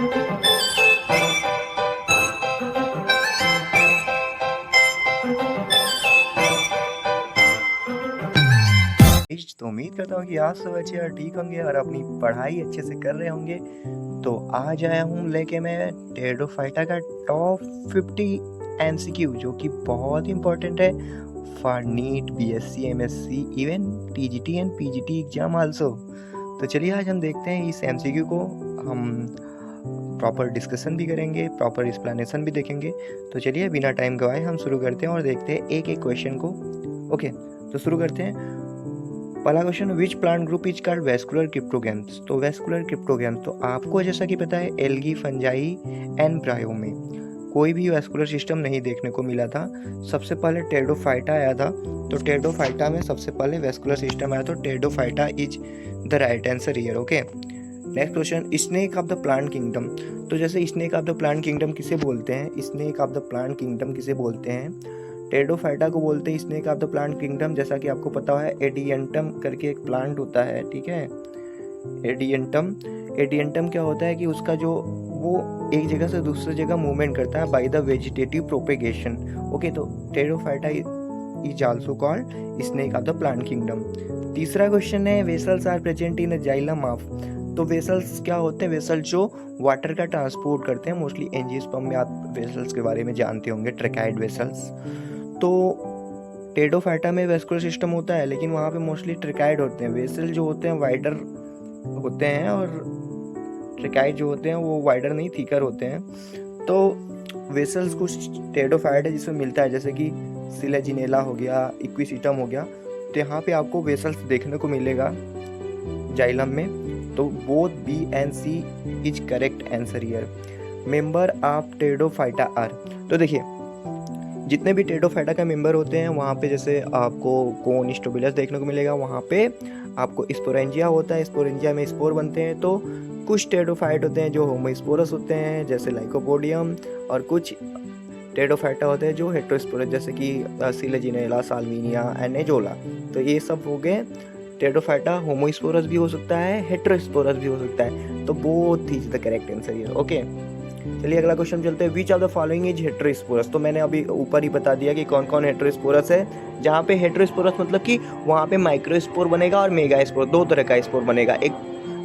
तो उम्मीद करता हूँ कि आप सब अच्छे और ठीक होंगे और अपनी पढ़ाई अच्छे से कर रहे होंगे। तो आज आया हूँ लेके मैं टेरोफाइटा का टॉप 50 एमसीक्यू, जो कि बहुत इंपॉर्टेंट है for NEET, BSc, MSc, even TGT and PGT exam also. तो चलिए आज हम देखते हैं इस एमसीक्यू को, हम प्रॉपर डिस्कशन भी करेंगे, प्रॉपर एक्सप्लेनेशन भी देखेंगे। तो चलिए बिना टाइम गवाए हम शुरू करते हैं और देखते हैं एक एक क्वेश्चन को। ओके, तो शुरू करते हैं। पहला question, which plant group is called vascular cryptogams. तो वेस्कुलर क्रिप्टोगैम्स, तो आपको जैसा कि पता है एल्गी, फंजाई एंड ब्रायो में कोई भी वेस्कुलर सिस्टम नहीं देखने को मिला था। सबसे पहले टेरिडोफाइटा आया था, तो टेरिडोफाइटा में सबसे पहले वेस्कुलर सिस्टम आया, तो pteridophyta is the right answer here. Okay, next question, snake of the plant kingdom. तो जैसे snake of the plant kingdom किसे बोलते हैं, snake of the plant kingdom किसे बोलते हैं, टेरिडोफाइटा को बोलते हैं snake of the plant kingdom. जैसा कि आपको पता है एडियंटम करके एक प्लांट होता है, ठीक है, एडियंटम। एडियंटम क्या होता है कि उसका जो वो एक जगह से दूसरी जगह मूवमेंट करता है by the vegetative propagation. Okay, तो pteridophyta is also called snake of the plant kingdom. तीसरा क्वेश्चन है, vessels are present in xylem of. तो वेसल्स क्या होते हैं, वेसल जो वाटर का ट्रांसपोर्ट करते हैं, मोस्टली एंजियोस्पर्म में आप वेसल्स के बारे में जानते होंगे, ट्रैकाइड वेसल्स। तो टेरिडोफाइटा में वेस्कुलर सिस्टम होता है, लेकिन वहाँ पे मोस्टली ट्रैकाइड होते हैं। वेसल जो होते हैं वाइडर होते हैं और ट्रैकाइड जो होते हैं वो वाइडर नहीं, थिकर होते हैं। तो वेसल्स कुछ टेरिडोफाइटा जिसमें मिलता है, जैसे कि सिलेजिनेला हो गया, इक्विसिटम हो गया, तो यहाँ पे आपको वेसल्स देखने को मिलेगा जाइलम में। तो both B and C is correct answer here. Member of pteridophyta are, तो देखिए जितने भी टेरिडोफाइटा का मेंबर होते हैं वहाँ पे जैसे आपको कोन स्टोबिलस देखने को मिलेगा, वहाँ पे आपको स्पोरेंजिया होता है, स्पोरेंजिया में स्पोर बनते हैं। तो कुछ टेरिडोफाइट होते हैं जो होमोस्पोरस होते हैं, जैसे लाइकोपोडियम, और कुछ टेरिडोफाइटा होते हैं जो हेटेरोस्पोरस, जैसे कि सिलेजिनेला, साल्विनिया एंड एजोला। तो ये सब हो गए टेरिडोफाइटा। होमोस्पोरस भी हो सकता है, हेटेरोस्पोरस भी हो सकता है, तो both is the correct answer here. Okay, चलिए अगला क्वेश्चन चलते हैं, which of the following is heterosporous. तो मैंने अभी ऊपर ही बता दिया कि कौन कौन हेटेरोस्पोरस है। जहाँ पे हेटेरोस्पोरस मतलब कि वहाँ पे माइक्रोस्पोर बनेगा और मेगास्पोर, दो तरह का स्पोर बनेगा। एक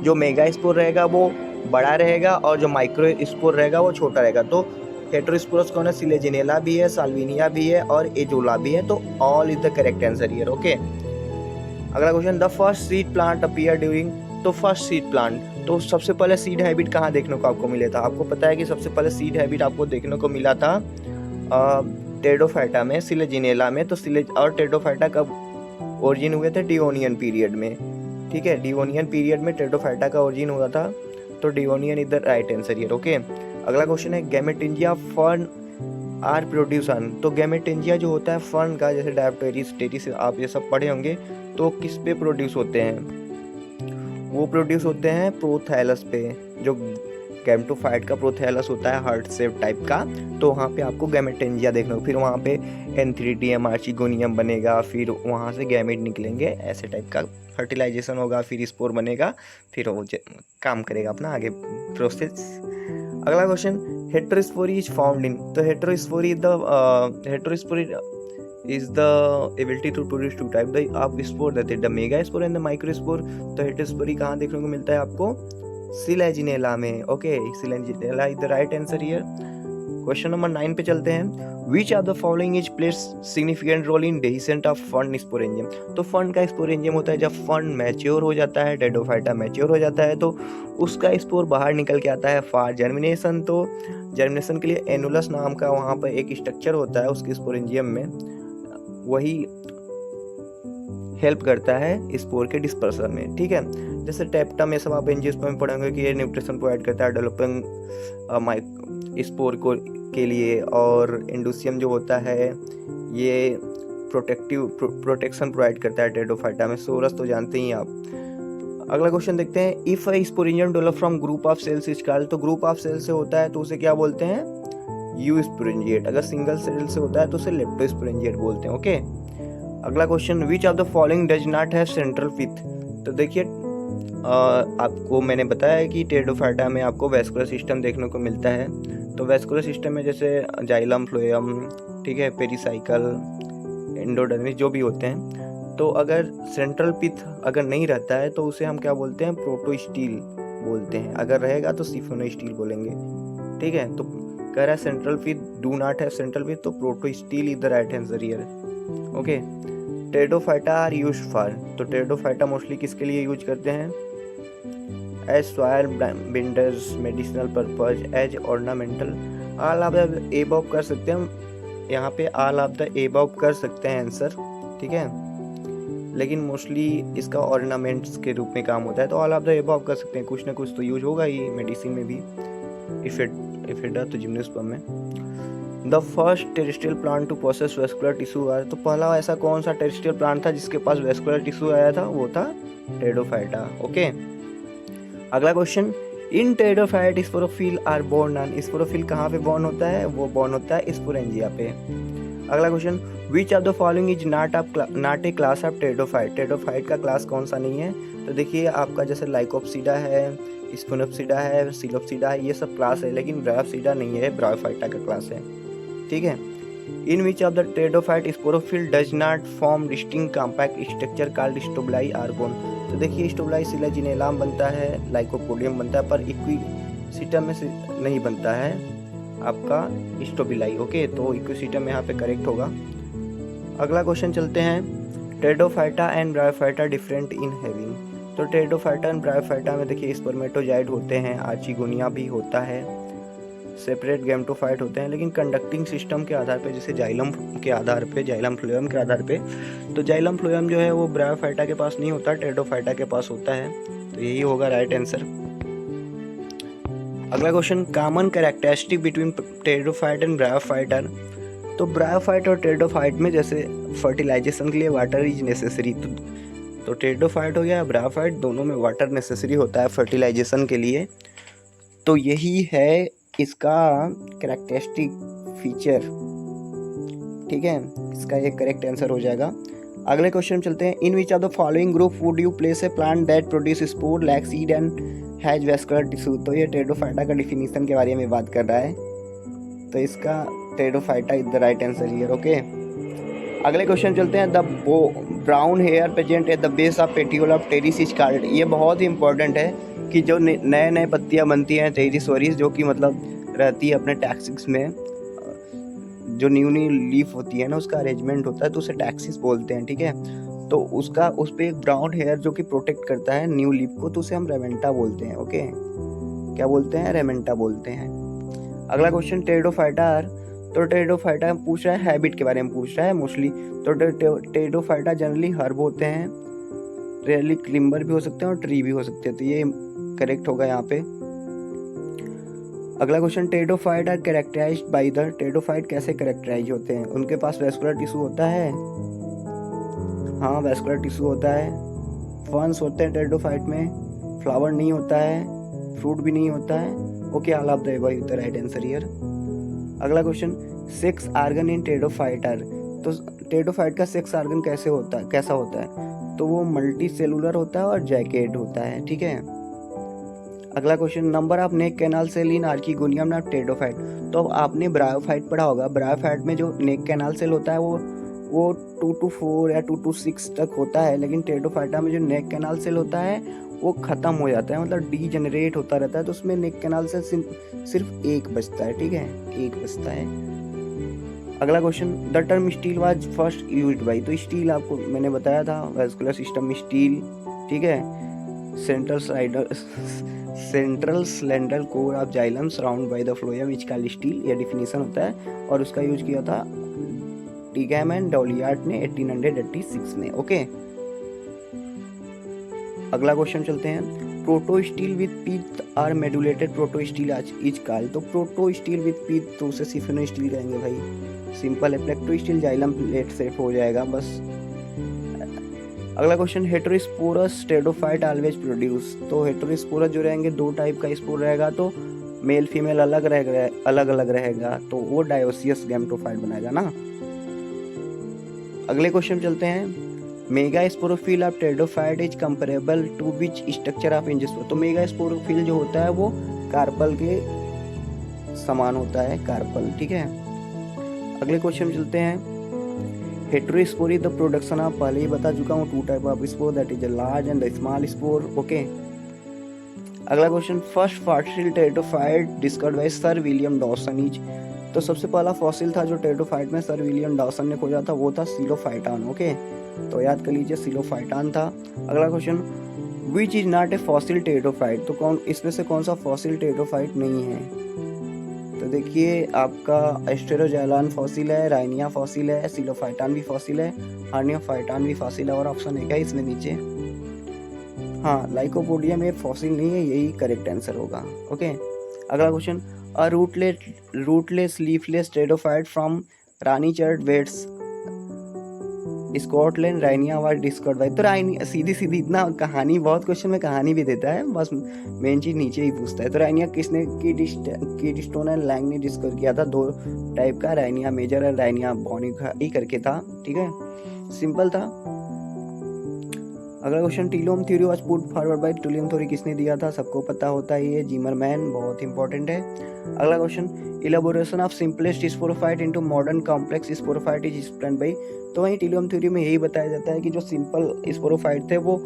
जो मेगास्पोर रहेगा वो बड़ा रहेगा और जो माइक्रोस्पोर रहेगा वो छोटा रहेगा। तो हेटेरोस्पोरस कौन है, सिलेजिनेला भी है, साल्विनिया भी है और एजोला भी है। तो all is the correct answer here. Okay, अगला question, the first seed plant appear during. तो फर्स्ट सीड प्लांट, तो सबसे पहले सीड हैबिट कहाँ देखने को आपको मिला था। आपको पता है कि सबसे पहले सीड हैबिट आपको देखने को मिला था टेरिडोफाइटा में, सिलेजिनेला में। तो और टेरिडोफाइटा कब ओरिजिन हुए थे, डिओनियन पीरियड में, ठीक है, डिओनियन पीरियड में टेरिडोफाइटा का ओरिजिन हुआ था। तो Devonian is the right answer here. Okay, अगला क्वेश्चन है, गैमेटेंजिया फर्न आर प्रोड्यूसन। तो गैमेटेंजिया जो होता है फर्न का, जैसे डायप्टेरिस, टेरिस, आप ये सब पढ़े होंगे, तो किस पे प्रोड्यूस होते हैं, वो प्रोड्यूस होते हैं प्रोथैलस पे। जो गैमेटोफाइट का प्रोथैलस होता है हार्ट शेप टाइप का, तो वहाँ पे आपको गैमेटेंजिया देखने को, फिर वहाँ पे एंथ्रीडियम, आर्चिगोनियम बनेगा, फिर वहाँ से गैमेट निकलेंगे, ऐसे टाइप का फर्टिलाइजेशन होगा, फिर स्पोर बनेगा, फिर वो काम करेगा अपना आगे प्रोसेस। अगला question, heterospory is found in. तो heterospory is the ability to produce two type of spore, that is the megaspore and the microspore। तो हेटेरोस्पोरी कहाँ देखने को मिलता है आपको, सिलेजिनेला में। Okay, Selaginella is the right answer here. Question number 9 पे चलते हैं, which of the following is plays significant role in dehiscent of fern sporangium. तो फर्न का स्पोरेंजियम होता है जब फर्न मैच्योर हो जाता है, टेरिडोफाइटा मैच्योर हो जाता है, तो उसका स्पोर बाहर निकल के आता है फॉर जर्मिनेशन। तो जर्मिनेशन के लिए एनुलस नाम का वहाँ पर एक स्ट्रक्चर होता है उसके स्पोरेंजियम में, वही हेल्प करता है स्पोर के डिस्पर्सन में, ठीक है। जैसे टेप्टा में सब आप एंजियोस्पर्म में पढ़ेंगे कि ये न्यूट्रिशन प्रोवाइड करता है डेवलपिंग स्पोर को के लिए, और इंडोसियम जो होता है ये प्रोटेक्शन प्रोवाइड करता है टेरिडोफाइटा में। सोरस तो जानते ही आप। अगला क्वेश्चन देखते हैं, if a sporangium develop from group of cells is called. तो ग्रुप ऑफ सेल से होता है तो उसे क्या बोलते हैं, यू स्पोरेंजिएट। अगर सिंगल सेल से होता है तो उसे लेप्टोस्पोरेंजिएट बोलते हैं। ओके, अगला question, which of the following does not have central pith. तो देखिए आपको मैंने बताया कि टेरिडोफाइटा में आपको वैस्कुलर सिस्टम देखने को मिलता है। तो वैस्कुलर सिस्टम में जैसे जाइलम, फ्लोएम, ठीक है, पेरिसाइकल, एंडोडर्मिस जो भी होते हैं। तो अगर सेंट्रल पिथ अगर नहीं रहता है तो उसे हम क्या बोलते हैं, प्रोटोस्टील बोलते हैं। अगर रहेगा तो सिफोनोस्टील बोलेंगे, ठीक है। तो कह रहा है central pith do not have central pith, तो protostele is the right answer here. Okay, pteridophyta are used for, तो टेरिडोफाइटा मोस्टली किसके लिए यूज करते हैं, as soil binders, medicinal purpose, as ornamental. All of the above कर सकते हैं हम यहाँ पे, ऑल ऑफ द एबव कर सकते हैं आंसर, ठीक है। लेकिन मोस्टली इसका ऑर्नामेंट्स के रूप में काम होता है, तो ऑल ऑफ द एबव कर सकते हैं, कुछ ना कुछ तो यूज होगा ही मेडिसिन में भी। इफेडा तो जिम्नोस्पर्म में। The first terrestrial plant to process vascular tissue आया, तो पहला ऐसा कौन सा टेरेस्ट्रियल प्लांट था जिसके पास वेस्कुलर टिश्यू आया था, वो था टेरिडोफाइटा। ओके, अगला question, in pteridophyte sporophyll are borne on, sporophyll कहाँ पे बॉर्न होता है, वो बॉर्न होता है स्पोरेंजिया पे। अगला question, which of the following is not a class of pteridophyte, pteridophyte का क्लास कौन सा नहीं है। तो देखिए आपका जैसे लाइकोप्सिडा है, स्पोनोप्सिडा है, सिलोप्सिडा है, ये सब क्लास है, लेकिन ब्रायोप्सिडा नहीं है, ब्रायोफाइटा का क्लास है, ठीक है। In which of the pteridophyte sporophyll does not form distinct compact structure called strobili are borne, तो देखिए स्टोबलाई सिलाजिनेलाम बनता है, लाइकोपोडियम बनता है, पर इक्विसिटम में से नहीं बनता है आपका स्टोबिलाई। ओके, तो इक्विसिटम यहाँ पे करेक्ट होगा। अगला क्वेश्चन चलते हैं, pteridophyta and bryophyta different in having, तो टेरिडोफाइटा एंड ब्रायोफाइटा में देखिए स्पर्मेटोजाइड होते हैं, आर्चिगोनिया भी होता है, सेपरेट गैमेटोफाइट होते हैं, लेकिन कंडक्टिंग सिस्टम के आधार पे, जैसे जाइलम के आधार पे, जाइलम फ्लोएम के आधार पे, तो जाइलम फ्लोएम जो है वो ब्रायोफाइटा के पास नहीं होता, टेरिडोफाइटा के पास होता है, तो यही होगा राइट आंसर। अगला question, common characteristic between pteridophyte and bryophyta, तो ब्रायोफाइट और टेरिडोफाइट में जैसे फर्टिलाइजेशन के लिए वाटर इज नेसेसरी, तो टेरिडोफाइट हो गया ब्रायोफाइट, दोनों में वाटर नेसेसरी होता है फर्टिलाइजेशन के लिए, तो यही है इसका कैरेक्टरिस्टिक फीचर, ठीक है, इसका ये करेक्ट आंसर हो जाएगा। अगले क्वेश्चन चलते हैं, in which of the following group would you place a plant that produce spore lack seed and has vascular tissue, तो ये टेरिडोफाइटा का डिफिनीशन के बारे में बात कर रहा है, तो इसका pteridophyta is the right answer here. Okay, अगले क्वेश्चन चलते हैं, the brown hair present at the base of petiole of pteris is called, ये बहुत ही इंपॉर्टेंट है कि जो नए नए पत्तियां बनती हैं टेरिस वरीस, जो कि मतलब रहती है अपने टैक्सिस में, जो न्यू लीफ होती है ना, उसका अरेंजमेंट होता है, तो उसे टैक्सिस बोलते हैं, ठीक है। तो उसका उस पर एक ब्राउन हेयर जो कि प्रोटेक्ट करता है न्यू लीफ को, तो उसे हम रेमेंटा बोलते हैं। ओके, क्या बोलते हैं, रेमेंटा बोलते हैं। अगला क्वेश्चन, टेरिडोफाइटा, तो टेरिडोफाइटा पूछ रहा है हैबिट के बारे में पूछ रहा है मोस्टली, तो टेरिडोफाइटा जनरली हर्ब होते हैं, रेयरली क्लिम्बर भी हो सकते हैं और ट्री भी हो सकते हैं, तो ये करेक्ट होगा यहाँ पे। अगला question, pteridophyte are characterized by the, pteridophyte कैसे कैरेक्टराइज होते हैं, उनके पास वेस्कुलर टिश्यू होता है, हाँ वेस्कुलर टिश्यू होता है, फंस होते हैं टेरिडोफाइट में, फ्लावर नहीं होता है, फ्रूट भी नहीं होता है। Okay, all of the above is the right answer here. अगला question, sex organ in pteridophyte are, तो टेरिडोफाइट का सेक्स ऑर्गन कैसा होता है, तो वो मल्टी सेलुलर होता है और जैकेट होता है, ठीक है। अगला question, number of neck canal cell in archegonium of pteridophyte, तो आपने ब्रायोफाइट पढ़ा होगा, ब्रायोफाइट में जो नेक कैनाल सेल होता है वो 2 to 4 या 2 to 6 तक होता है, लेकिन टेरिडोफाइटा में जो नेक कैनाल सेल होता है वो ख़त्म हो जाता है, मतलब डीजेनरेट होता रहता है, तो उसमें नेक कैनाल सेल सिर्फ एक बचता है, ठीक है, एक बचता है। अगला question, the term steel was first used by, तो स्टील आपको मैंने बताया था, वेस्कुलर सिस्टम में स्टील, ठीक है, central slender core of xylem surround by the phloem which called steel, यह डिफिनीशन होता है, और उसका यूज किया था टीगैम एंड डॉलियार्ड ने 1886 में। ओके, अगला क्वेश्चन चलते हैं, protostele with pith are medullated protostele is called, तो प्रोटोस्टील विद पीथ तो उसे सिफिनोस्टील कहेंगे भाई, सिंपल है, प्लेक्टोस्टील जाइलम प्लेट सेट हो जाएगा बस। अगला question, heterosporous pteridophyte always produce, तो हेटेरोस्पोरस जो रहेंगे 2 टाइप का स्पोर रहेगा, तो मेल फीमेल अलग अलग रहेगा, तो वो डायोसियस गैमेटोफाइट बनाएगा ना। अगले क्वेश्चन चलते हैं, megasporophyll of pteridophyte is comparable to which structure of angiosperm. तो मेगा स्पोरोफिल जो होता है वो कार्पल के समान होता है, कार्पल, ठीक है। अगले क्वेश्चन चलते हैं। हेटेरोस्पोरी द प्रोडक्शन ऑफ, पहले ही बता चुका हूँ, two type of spore, that is the large and the small spore, okay. अगला question, first fossil pteridophyte discovered by sir William Dawson is. तो सबसे पहला फॉसिल था जो टेरिडोफाइट में सर विलियम डॉसन ने खोजा था, वो था सिलोफाइटान, ओके। तो याद कर लीजिए सिलोफाइटान था। अगला question, which is not a fossil pteridophyte. तो कौन इसमें से कौन सा फॉसिल टेरिडोफाइट नहीं है। तो देखिए आपका एस्टेरोजाइलन फॉसिल है, राइनिया फॉसिल है, सिलोफाइटान भी फॉसिल है, हार्नियोफाइटान भी फॉसिल है, और ऑप्शन है क्या इसमें नीचे, हाँ लाइकोपोडियम एक फॉसिल नहीं है, यही करेक्ट आंसर होगा, ओके। अगला question, a rootless leafless pteridophyte from Rhynie chert beds Scotland Rhynia was discovered by. तो राइनिया सीधी सीधी इतना कहानी, बहुत क्वेश्चन में कहानी भी देता है, बस मेन चीज नीचे ही पूछता है। तो राइनिया किसने कीटस्टोन एंड लैंग ने डिस्कवर किया था, दो टाइप का, राइनिया मेजर और राइनिया बोनिका ही करके था, ठीक है, सिंपल था। अगला question, telome theory was put forward by, telome theory किसने दिया था, सबको पता होता है ये, जिमरमैन, बहुत इंपॉर्टेंट है। अगला question, elaboration of simplest sporophyte into modern complex sporophyte is explained bye. तो वहीं टीलोम थ्योरी में यही बताया जाता है कि जो सिंपल स्पोरोफाइट थे वो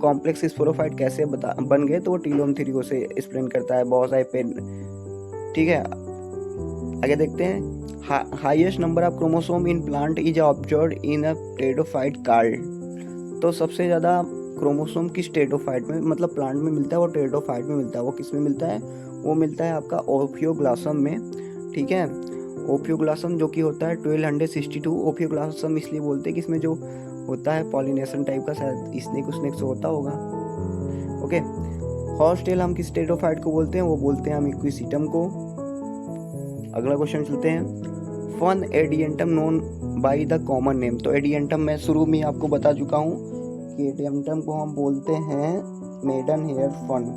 कॉम्प्लेक्स स्पोरोफाइट कैसे बन गए, तो वो टीलोम थ्योरी को से एक्सप्लेन करता है, बहुत सारे पेन, ठीक है। आगे देखते हैं, highest number of chromosome in plant is observed in a pteridophyte card. तो सबसे ज़्यादा क्रोमोसोम किस टेरिडोफाइट में, मतलब प्लांट में मिलता है, वो टेरिडोफाइट में मिलता है। वो किस में मिलता है, वो मिलता है आपका ओफियोग्लासम में, ठीक है। ओफियोग्लासम जो कि होता है 1262। ओफियोग्लासम इसलिए बोलते हैं कि इसमें जो होता है पॉलिनेशन टाइप का, शायद स्नेक उसनेक से होता होगा, ओके। हॉर्स टेल हम किस टेरिडोफाइट को बोलते हैं, वो बोलते हैं हम इक्विसिटम को। अगला क्वेश्चन चलते हैं, fern adiantum known by the common name. तो एडियंटम मैं शुरू में आपको बता चुका हूँ कि एडियंटम को हम बोलते हैं मेडन हेयर फन,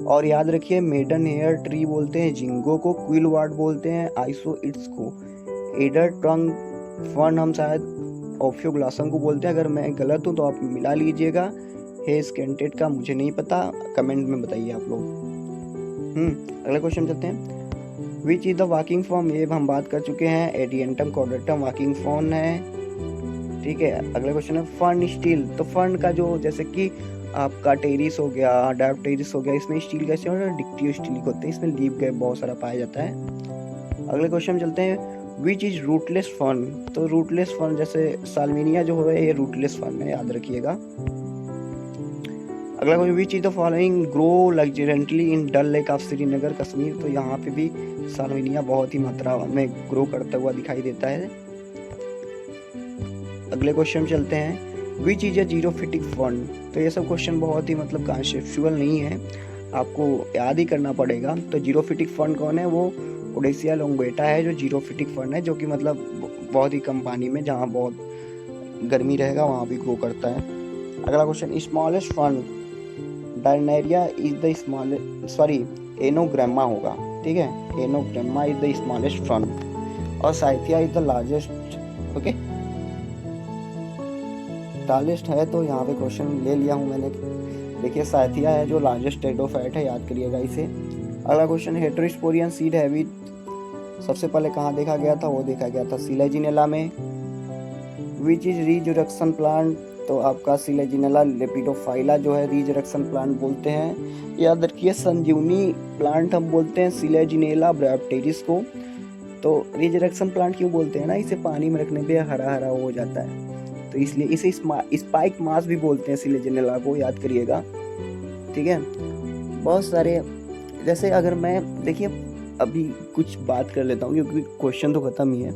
और याद रखिए मेडन हेयर ट्री बोलते हैं जिंगो को, क्विल वार्ड बोलते हैं आइसोइट्स को, एडर टंग फन हम शायद ओफियोग्लासम को बोलते हैं। अगर मैं गलत हूँ तो आप मिला लीजिएगा, हेज कैंटेड का मुझे नहीं पता, कमेंट में बताइए आप लोग। अगला क्वेश्चन चलते हैं, which is the walking form, ये हम बात कर चुके हैं, एडियंटम कॉर्डेटम वॉकिंग फॉर्म है, ठीक है। अगला क्वेश्चन है फर्न स्टील। तो फर्न का जो जैसे कि आपका टेरिस हो गया, डायोप्टेरिस हो गया, इसमें स्टील कैसे होता है, डिक्टियो स्टील होते हैं, इसमें लीफ गैप बहुत सारा पाया जाता है। अगले क्वेश्चन चलते हैं, विच इज रूटलेस फर्न। तो रूटलेस फर्न जैसे साल्विनिया जो है ये रूटलेस फर्न है, याद रखिएगा। अगला question, which is the following grow luxuriantly in Dal lake of Srinagar Kashmir. तो यहाँ पे भी साल्विनिया बहुत ही मात्रा में ग्रो करता हुआ दिखाई देता है। अगले क्वेश्चन चलते हैं, which is a xerophytic fern. तो ये सब क्वेश्चन बहुत ही मतलब कॉन्सेप्चुअल नहीं है, आपको याद ही करना पड़ेगा। तो जीरोफिटिक फर्न कौन है, वो ओडेसिया लोंगेटा है जो जीरोफिटिक फर्न है, जो कि मतलब बहुत ही कम पानी में, जहाँ बहुत गर्मी रहेगा वहाँ भी ग्रो करता है। अगला क्वेश्चन, स्मॉलेस्ट फर्न, डायनेरिया is the smallest, sorry Anogramma होगा, ठीक है, Anogramma is the smallest fern, और Cyathea is the largest, okay, largest है। तो यहाँ पे क्वेश्चन ले लिया हूँ मैंने, देखिए साइथिया है जो लार्जेस्ट टेरिडोफाइट है, याद करिएगा इसे। अगला क्वेश्चन, हेटेरोस्पोरियन सीड हैबिट सबसे पहले कहाँ देखा गया था, वो देखा गया था सिलेजिनेला में। Which is resurrection plant. तो आपका सिलेजिनेला लेपिडोफाइला जो है रिजरेक्शन प्लांट बोलते हैं, याद रखिए। संजीवनी प्लांट हम बोलते हैं सिलेजिनेला ब्रायोप्टेरिस को। तो रिजरेक्शन प्लांट क्यों बोलते हैं ना, इसे पानी में रखने पे हरा हरा हो जाता है, तो इसलिए इसे स्पाइक मास भी बोलते हैं सिलेजिनेला को, याद करिएगा, ठीक है। बहुत सारे, जैसे अगर मैं देखिए अभी कुछ बात कर लेता हूँ क्योंकि क्वेश्चन तो ख़त्म ही है,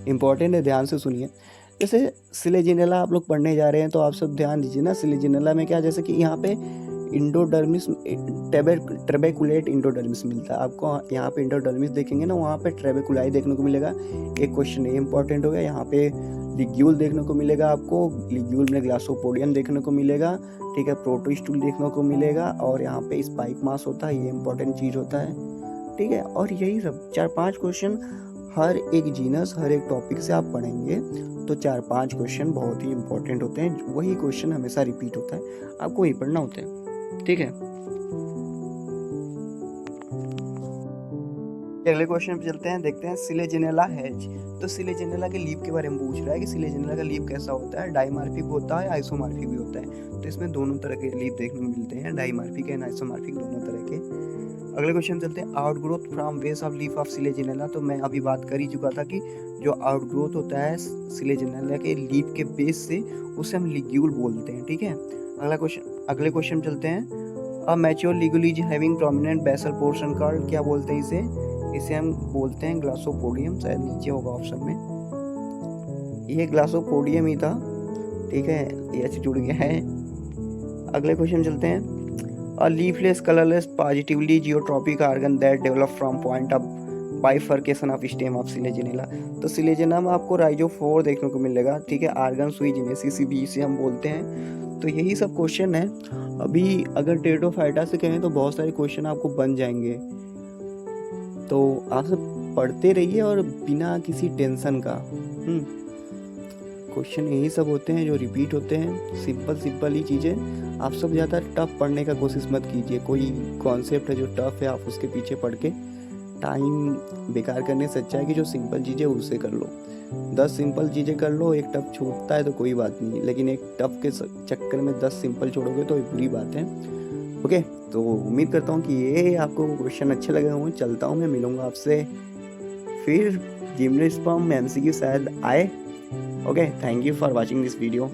इम्पॉर्टेंट है, ध्यान से सुनिए। जैसे सिलेजिनेला आप लोग पढ़ने जा रहे हैं तो आप सब ध्यान दीजिए ना, सिलेजिनेला में क्या, जैसे कि यहाँ पे इंडोडर्मिस, ट्रेबेकुलेट इंडोडर्मिस मिलता है आपको। यहाँ पे इंडोडर्मिस देखेंगे ना, वहाँ पे ट्रेबेकुलाई देखने को मिलेगा। एक क्वेश्चन ये इंपॉर्टेंट हो गया। यहाँ पे लिग्यूल देखने को मिलेगा आपको, लिग्यूल में ग्लासोपोडियम देखने को मिलेगा, ठीक है, प्रोटोस्टूल देखने को मिलेगा, और यहाँ पे स्पाइक मास होता है, ये इंपॉर्टेंट चीज़ होता है, ठीक है। और यही सब 4-5 क्वेश्चन हर एक जीनस, हर एक टॉपिक से आप पढ़ेंगे तो 4-5 क्वेश्चन बहुत ही इंपॉर्टेंट होते हैं। वही क्वेश्चन हमेशा रिपीट होता है, आपको वही पढ़ना होता है, ठीक है। अगले क्वेश्चन पे चलते हैं, देखते हैं सिलेजिनेला हैज। तो सिलेजिनेला के लीफ के बारे में पूछ रहा है कि सिलेजिनेला का लीफ कैसा होता है, डाइमार्फिक होता है, आइसोमार्फिक भी होता है। तो इसमें दोनों तरह के लीफ देखने को मिलते हैं, डाइमार्फिक एंड आइसोमार्फिक, दोनों तरह के। अगले क्वेश्चन चलते हैं, outgrowth from base of leaf of Selaginella. तो मैं अभी बात कर ही चुका था कि जो आउटग्रोथ होता है सिलेजिनेला के लीफ के बेस से, उसे हम लिग्यूल बोलते हैं, ठीक है। अगले क्वेश्चन चलते हैं, a mature ligule is having prominent basal portion called, क्या बोलते हैं इसे हम बोलते हैं ग्लासोपोडियम, शायद नीचे होगा ऑप्शन में, ये ग्लासोपोडियम ही था, ठीक है, ये ऐसे जुड़ गया है। अगले क्वेश्चन चलते हैं, a leafless colourless positively geotropic organ that develop from point of bifurcation of stem of Selaginella. तो सिलेजिना में आपको राइजोफोर देखने को मिलेगा, ठीक है, आर्गन सुई जेनेसिस भी इसे हम बोलते हैं। तो यही सब क्वेश्चन है। अभी अगर टेरिडोफाइटा से कहें तो बहुत सारे क्वेश्चन आपको बन जाएंगे, तो आप सब पढ़ते रहिए और बिना किसी टेंशन का। क्वेश्चन यही सब होते हैं जो रिपीट होते हैं, सिंपल ही चीज़ें। आप सब ज़्यादा टफ पढ़ने का कोशिश मत कीजिए, कोई कॉन्सेप्ट है जो टफ है आप उसके पीछे पढ़ के टाइम बेकार करने से अच्छा है कि जो सिंपल चीज़ें उससे कर लो। 10 सिंपल चीज़ें कर लो, एक टफ छूटता है तो कोई बात नहीं, लेकिन एक टफ के चक्कर में 10 सिंपल छोड़ोगे तो एक बुरी बात है। ओके, तो उम्मीद करता हूँ कि ये आपको क्वेश्चन अच्छे लगे होंगे। चलता हूँ, मैं मिलूँगा आपसे फिर। जिम्नोस्पर्म में MCQ शायद आए। Okay, thank you for watching this video.